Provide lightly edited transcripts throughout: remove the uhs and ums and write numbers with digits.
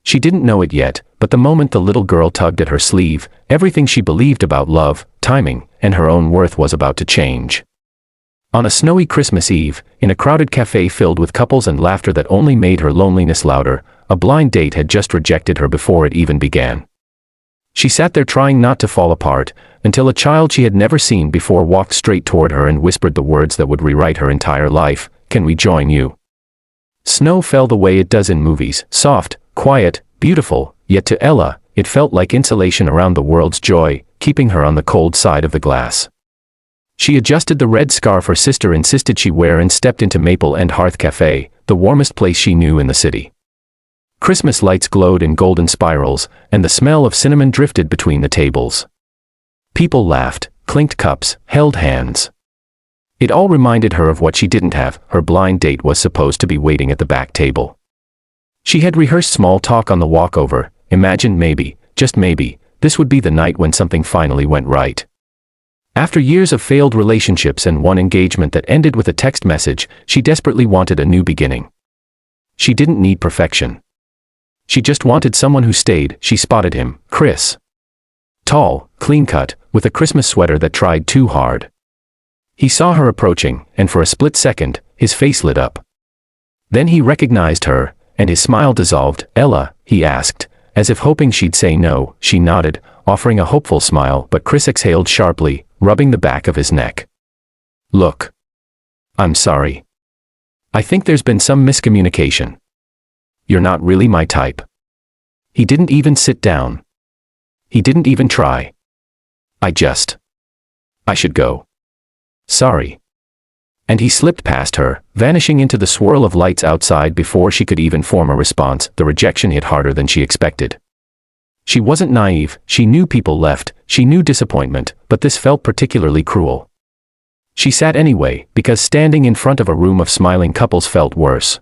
She didn't know it yet, but the moment the little girl tugged at her sleeve, everything she believed about love, timing, and her own worth was about to change. On a snowy Christmas Eve, in a crowded cafe filled with couples and laughter that only made her loneliness louder, a blind date had just rejected her before it even began. She sat there trying not to fall apart, until a child she had never seen before walked straight toward her and whispered the words that would rewrite her entire life, "Can we join you?" Snow fell the way it does in movies, soft, quiet, beautiful, yet to Ella, it felt like insulation around the world's joy, keeping her on the cold side of the glass. She adjusted the red scarf her sister insisted she wear and stepped into Maple and Hearth Cafe, the warmest place she knew in the city. Christmas lights glowed in golden spirals, and the smell of cinnamon drifted between the tables. People laughed, clinked cups, held hands. It all reminded her of what she didn't have. Her blind date was supposed to be waiting at the back table. She had rehearsed small talk on the walkover, imagined maybe, just maybe, this would be the night when something finally went right. After years of failed relationships and one engagement that ended with a text message, she desperately wanted a new beginning. She didn't need perfection. She just wanted someone who stayed. She spotted him, Chris. Tall, clean-cut, with a Christmas sweater that tried too hard. He saw her approaching, and for a split second, his face lit up. Then he recognized her, and his smile dissolved. "Ella?" he asked, as if hoping she'd say no. She nodded, offering a hopeful smile, but Chris exhaled sharply, rubbing the back of his neck. "Look. I'm sorry. I think there's been some miscommunication. You're not really my type." He didn't even sit down. He didn't even try. I should go. Sorry." And he slipped past her, vanishing into the swirl of lights outside before she could even form a response. The rejection hit harder than she expected. She wasn't naive, she knew people left, she knew disappointment, but this felt particularly cruel. She sat anyway, because standing in front of a room of smiling couples felt worse.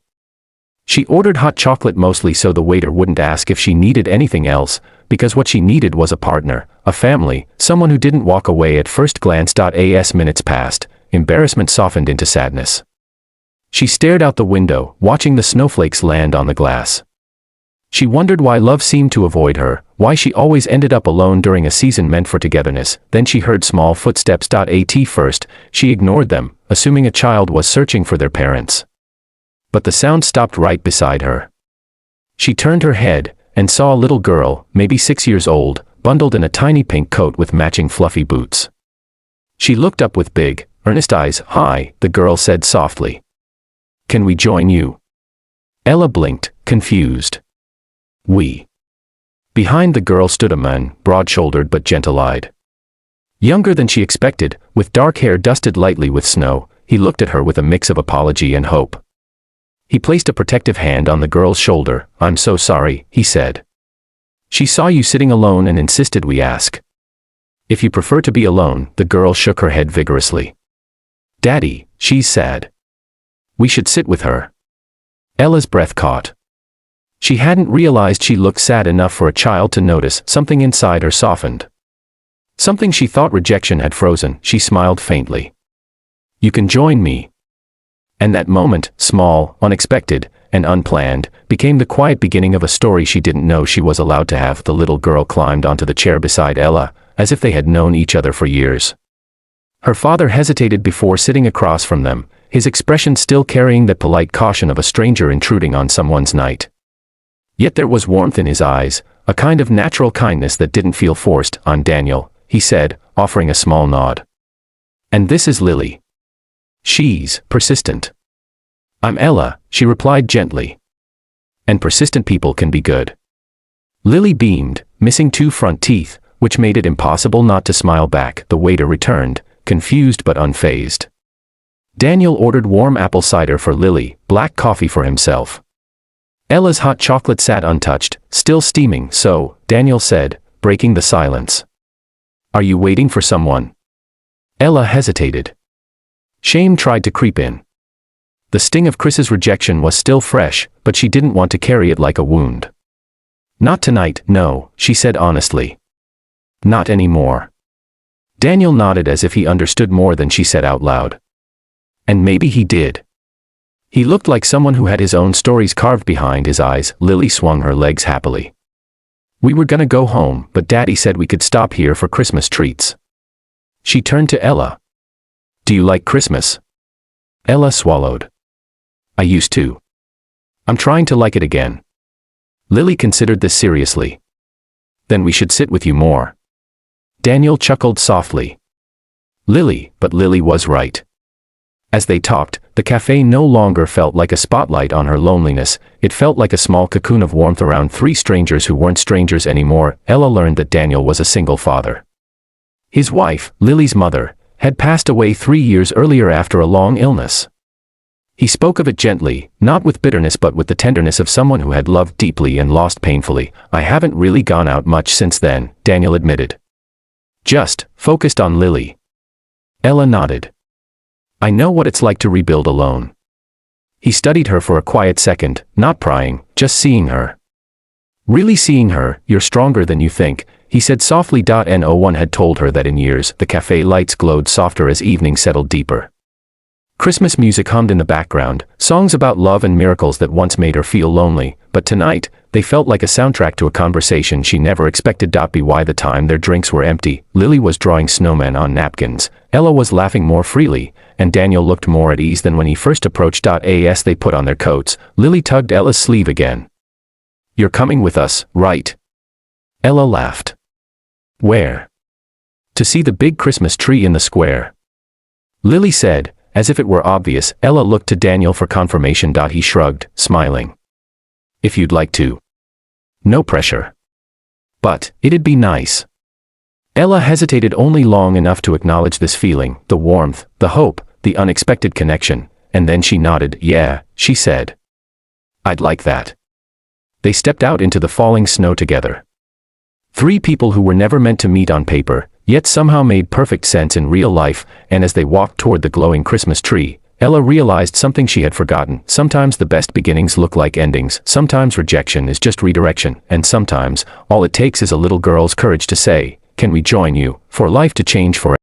She ordered hot chocolate mostly so the waiter wouldn't ask if she needed anything else, because what she needed was a partner, a family, someone who didn't walk away at first glance. As minutes passed, embarrassment softened into sadness. She stared out the window, watching the snowflakes land on the glass. She wondered why love seemed to avoid her, why she always ended up alone during a season meant for togetherness. Then she heard small footsteps. At first, she ignored them, assuming a child was searching for their parents. But the sound stopped right beside her. She turned her head, and saw a little girl, maybe 6 years old, bundled in a tiny pink coat with matching fluffy boots. She looked up with big, earnest eyes. "Hi," the girl said softly. "Can we join you?" Ella blinked, confused. "We." Behind the girl stood a man, broad-shouldered but gentle-eyed. Younger than she expected, with dark hair dusted lightly with snow, he looked at her with a mix of apology and hope. He placed a protective hand on the girl's shoulder. "I'm so sorry," he said. "She saw you sitting alone and insisted we ask." "If you prefer to be alone," the girl shook her head vigorously. "Daddy, she's sad. We should sit with her." Ella's breath caught. She hadn't realized she looked sad enough for a child to notice. Something inside her softened. Something she thought rejection had frozen. She smiled faintly. "You can join me." And that moment, small, unexpected, and unplanned, became the quiet beginning of a story she didn't know she was allowed to have. The little girl climbed onto the chair beside Ella, as if they had known each other for years. Her father hesitated before sitting across from them, his expression still carrying the polite caution of a stranger intruding on someone's night. Yet there was warmth in his eyes, a kind of natural kindness that didn't feel forced. "I'm Daniel," he said, offering a small nod. "And this is Lily. She's persistent." "I'm Ella," she replied gently. "And persistent people can be good." Lily beamed, missing 2 front teeth, which made it impossible not to smile back. The waiter returned, confused but unfazed. Daniel ordered warm apple cider for Lily, black coffee for himself. Ella's hot chocolate sat untouched, still steaming. "So," Daniel said, breaking the silence. "Are you waiting for someone?" Ella hesitated. Shame tried to creep in. The sting of Chris's rejection was still fresh, but she didn't want to carry it like a wound. "Not tonight, no," she said honestly. "Not anymore." Daniel nodded as if he understood more than she said out loud. And maybe he did. He looked like someone who had his own stories carved behind his eyes. Lily swung her legs happily. We were gonna go home, but Daddy said we could stop here for Christmas treats. She turned to Ella. Do you like Christmas? Ella swallowed. I used to. I'm trying to like it again. Lily considered this seriously. Then we should sit with you more. Daniel chuckled softly. Lily, but Lily was right. As they talked, the cafe no longer felt like a spotlight on her loneliness. It felt like a small cocoon of warmth around three strangers who weren't strangers anymore. Ella learned that Daniel was a single father. His wife, Lily's mother, had passed away 3 years earlier after a long illness. He spoke of it gently, not with bitterness but with the tenderness of someone who had loved deeply and lost painfully. I haven't really gone out much since then, Daniel admitted. Just focused on Lily. Ella nodded. I know what it's like to rebuild alone. He studied her for a quiet second, not prying, just seeing her. Really seeing her. You're stronger than you think, he said softly. No one had told her that in years. The cafe lights glowed softer as evening settled deeper. Christmas music hummed in the background, songs about love and miracles that once made her feel lonely, but tonight, they felt like a soundtrack to a conversation she never expected. By the time their drinks were empty, Lily was drawing snowmen on napkins, Ella was laughing more freely, and Daniel looked more at ease than when he first approached. As they put on their coats, Lily tugged Ella's sleeve again. You're coming with us, right? Ella laughed. Where? To see the big Christmas tree in the square. Lily said, as if it were obvious. Ella looked to Daniel for confirmation. He shrugged, smiling. If you'd like to. No pressure. But, it'd be nice. Ella hesitated only long enough to acknowledge this feeling, the warmth, the hope, the unexpected connection, and then she nodded. Yeah, she said. I'd like that. They stepped out into the falling snow together. Three people who were never meant to meet on paper, yet somehow made perfect sense in real life, and as they walked toward the glowing Christmas tree, Ella realized something she had forgotten. Sometimes the best beginnings look like endings, sometimes rejection is just redirection, and sometimes, all it takes is a little girl's courage to say, can we join you, for life to change forever.